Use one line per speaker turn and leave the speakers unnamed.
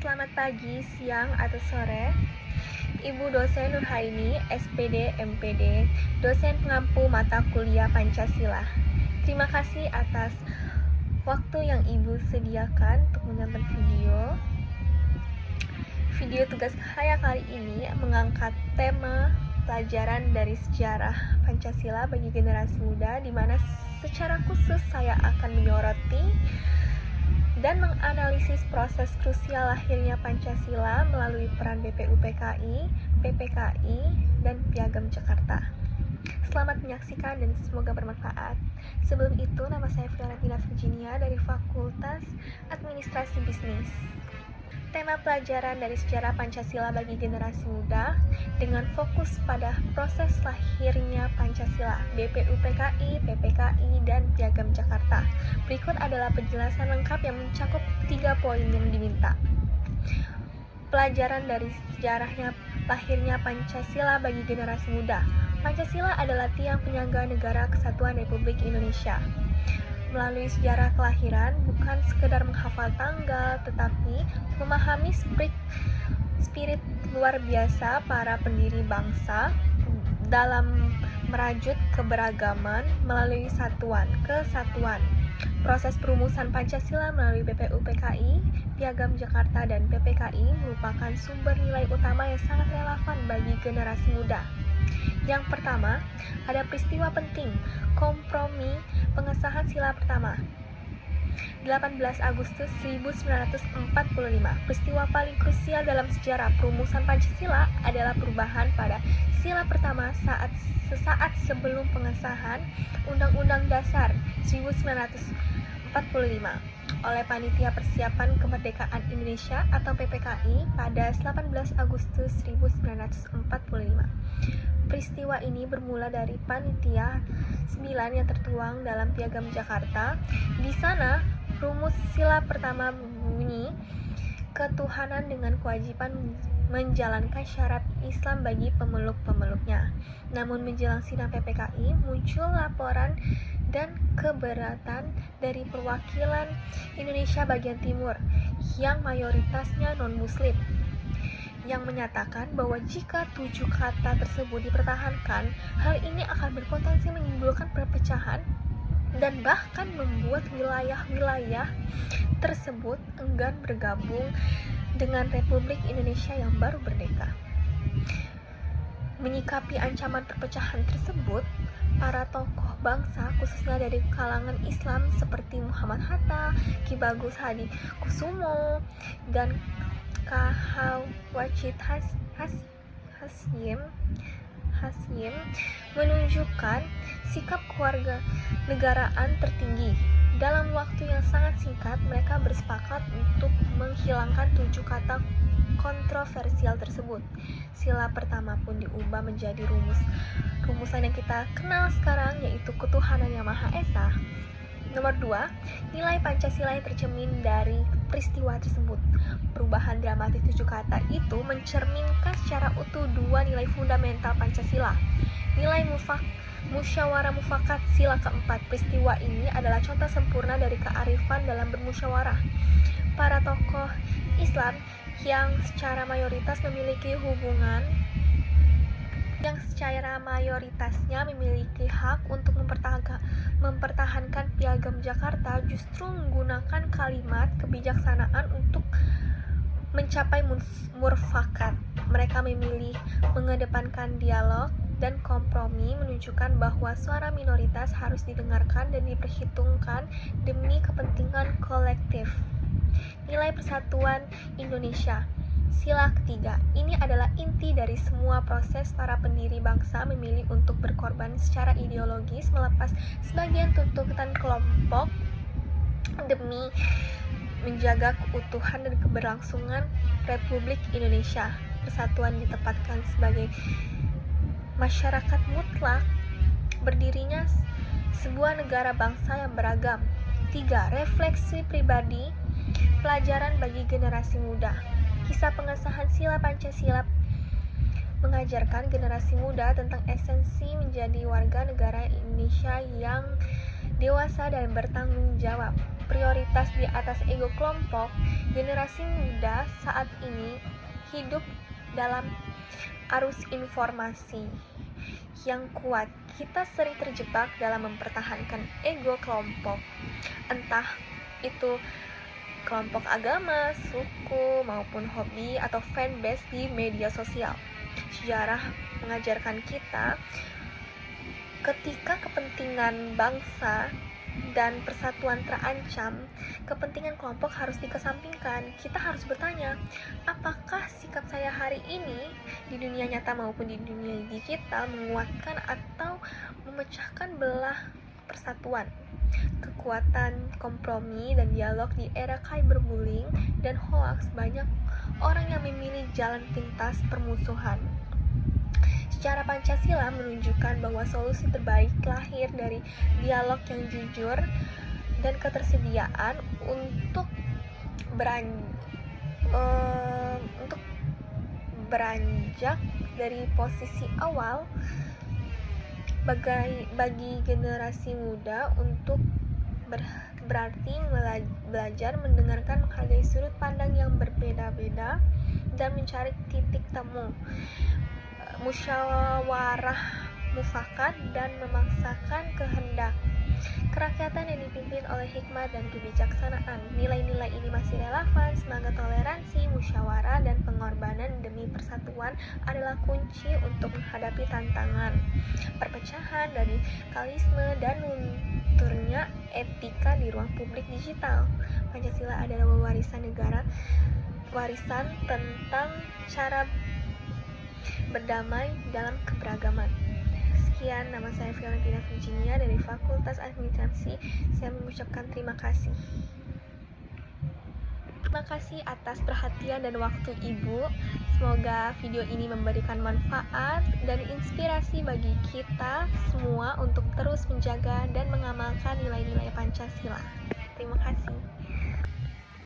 Selamat pagi, siang, atau sore. Ibu dosen Nurhaini, SPD, MPD, dosen pengampu mata kuliah Pancasila. Terima kasih atas waktu yang Ibu sediakan untuk menonton video. Video tugas saya kali ini mengangkat tema pelajaran dari sejarah Pancasila bagi generasi muda, di mana secara khusus saya akan menyoroti dan menganalisis proses krusial lahirnya Pancasila melalui peran BPUPKI, PPKI, dan Piagam Jakarta. Selamat menyaksikan dan semoga bermanfaat. Sebelum itu, nama saya Fiorentina Virginia dari Fakultas Administrasi Bisnis. Tema pelajaran dari sejarah Pancasila bagi generasi muda dengan fokus pada proses lahirnya Pancasila, BPUPKI, PPKI, dan Piagam Jakarta. Berikut adalah penjelasan lengkap yang mencakup 3 poin yang diminta. Pelajaran dari sejarahnya lahirnya Pancasila bagi generasi muda. Pancasila adalah tiang penyangga negara kesatuan Republik Indonesia. Melalui sejarah kelahiran, bukan sekedar menghafal tanggal, tetapi memahami spirit luar biasa para pendiri bangsa dalam merajut keberagaman melalui kesatuan. Proses perumusan Pancasila melalui BPUPKI, Piagam Jakarta, dan PPKI merupakan sumber nilai utama yang sangat relevan bagi generasi muda. Yang pertama, ada peristiwa penting, kompromi pengesahan sila pertama. 18 Agustus 1945. Peristiwa paling krusial dalam sejarah perumusan Pancasila adalah perubahan pada sila pertama sesaat sebelum pengesahan Undang-Undang Dasar 1945 oleh Panitia Persiapan Kemerdekaan Indonesia atau PPKI pada 18 Agustus 1945. Peristiwa ini bermula dari Panitia 9 yang tertuang dalam Piagam Jakarta. Di sana, rumus sila pertama bunyi, ketuhanan dengan kewajiban menjalankan syarat Islam bagi pemeluk-pemeluknya. Namun menjelang sidang PPKI, muncul laporan dan keberatan dari perwakilan Indonesia bagian timur yang mayoritasnya non-muslim, yang menyatakan bahwa jika 7 kata tersebut dipertahankan, hal ini akan berpotensi menimbulkan perpecahan dan bahkan membuat wilayah-wilayah tersebut enggan bergabung dengan Republik Indonesia yang baru merdeka. Menyikapi ancaman perpecahan tersebut, para tokoh bangsa, khususnya dari kalangan Islam seperti Muhammad Hatta, Ki Bagus Hadi Kusumo, dan Wajid Hasyim menunjukkan sikap keluarga negaraan tertinggi. Dalam waktu yang sangat singkat, mereka bersepakat untuk menghilangkan 7 kata kontroversial tersebut. Sila pertama pun diubah menjadi rumusan yang kita kenal sekarang, yaitu ketuhanan yang Maha Esa. Nomor 2, nilai Pancasila yang tercermin dari peristiwa tersebut. Perubahan dramatis 7 kata itu mencerminkan secara utuh 2 nilai fundamental Pancasila. Nilai musyawarah mufakat sila keempat. Peristiwa ini adalah contoh sempurna dari kearifan dalam bermusyawarah. Para tokoh Islam yang secara mayoritasnya memiliki hak untuk mempertahankan Piagam Jakarta justru menggunakan kalimat kebijaksanaan untuk mencapai mufakat. Mereka memilih mengedepankan dialog dan kompromi, menunjukkan bahwa suara minoritas harus didengarkan dan diperhitungkan demi kepentingan kolektif. Nilai persatuan Indonesia. Sila ketiga, ini adalah inti dari semua proses para pendiri bangsa memilih untuk berkorban secara ideologis melepas sebagian tuntutan kelompok demi menjaga keutuhan dan keberlangsungan Republik Indonesia. Persatuan ditempatkan sebagai masyarakat mutlak berdirinya sebuah negara bangsa yang beragam. 3. Refleksi pribadi, pelajaran bagi generasi muda. Kisah pengesahan sila Pancasila mengajarkan generasi muda tentang esensi menjadi warga negara Indonesia yang dewasa dan bertanggung jawab. prioritas di atas ego kelompok, generasi muda saat ini hidup dalam arus informasi yang kuat. Kita sering terjebak dalam mempertahankan ego kelompok, entah itu kelompok agama, suku, maupun hobi atau fanbase di media sosial. Sejarah mengajarkan kita ketika kepentingan bangsa dan persatuan terancam, kepentingan kelompok harus dikesampingkan. Kita harus bertanya, apakah sikap saya hari ini di dunia nyata maupun di dunia digital menguatkan atau memecahkan belah persatuan? Kekuatan kompromi dan dialog di era cyberbullying dan hoax, banyak orang yang memilih jalan pintas permusuhan. Secara Pancasila menunjukkan bahwa solusi terbaik lahir dari dialog yang jujur dan ketersediaan untuk beranjak dari posisi awal bagi generasi muda untuk berarti belajar mendengarkan, menghargai sudut pandang yang berbeda-beda dan mencari titik temu, musyawarah mufakat dan memaksakan kehendak kerakyatan yang dipimpin oleh hikmat dan kebijaksanaan. Nilai-nilai ini masih relevan. Semangat toleransi, musyawarah, dan pengorbanan demi persatuan adalah kunci untuk menghadapi tantangan perpecahan, radikalisme, dan lunturnya etika di ruang publik digital. Pancasila adalah warisan negara, warisan tentang cara berdamai dalam keberagaman. Sekian, nama saya Violentina Virginia dari Fakultas Administrasi. Saya mengucapkan terima kasih. Terima kasih atas perhatian dan waktu Ibu. Semoga video ini memberikan manfaat dan inspirasi bagi kita semua untuk terus menjaga dan mengamalkan nilai-nilai Pancasila. Terima kasih.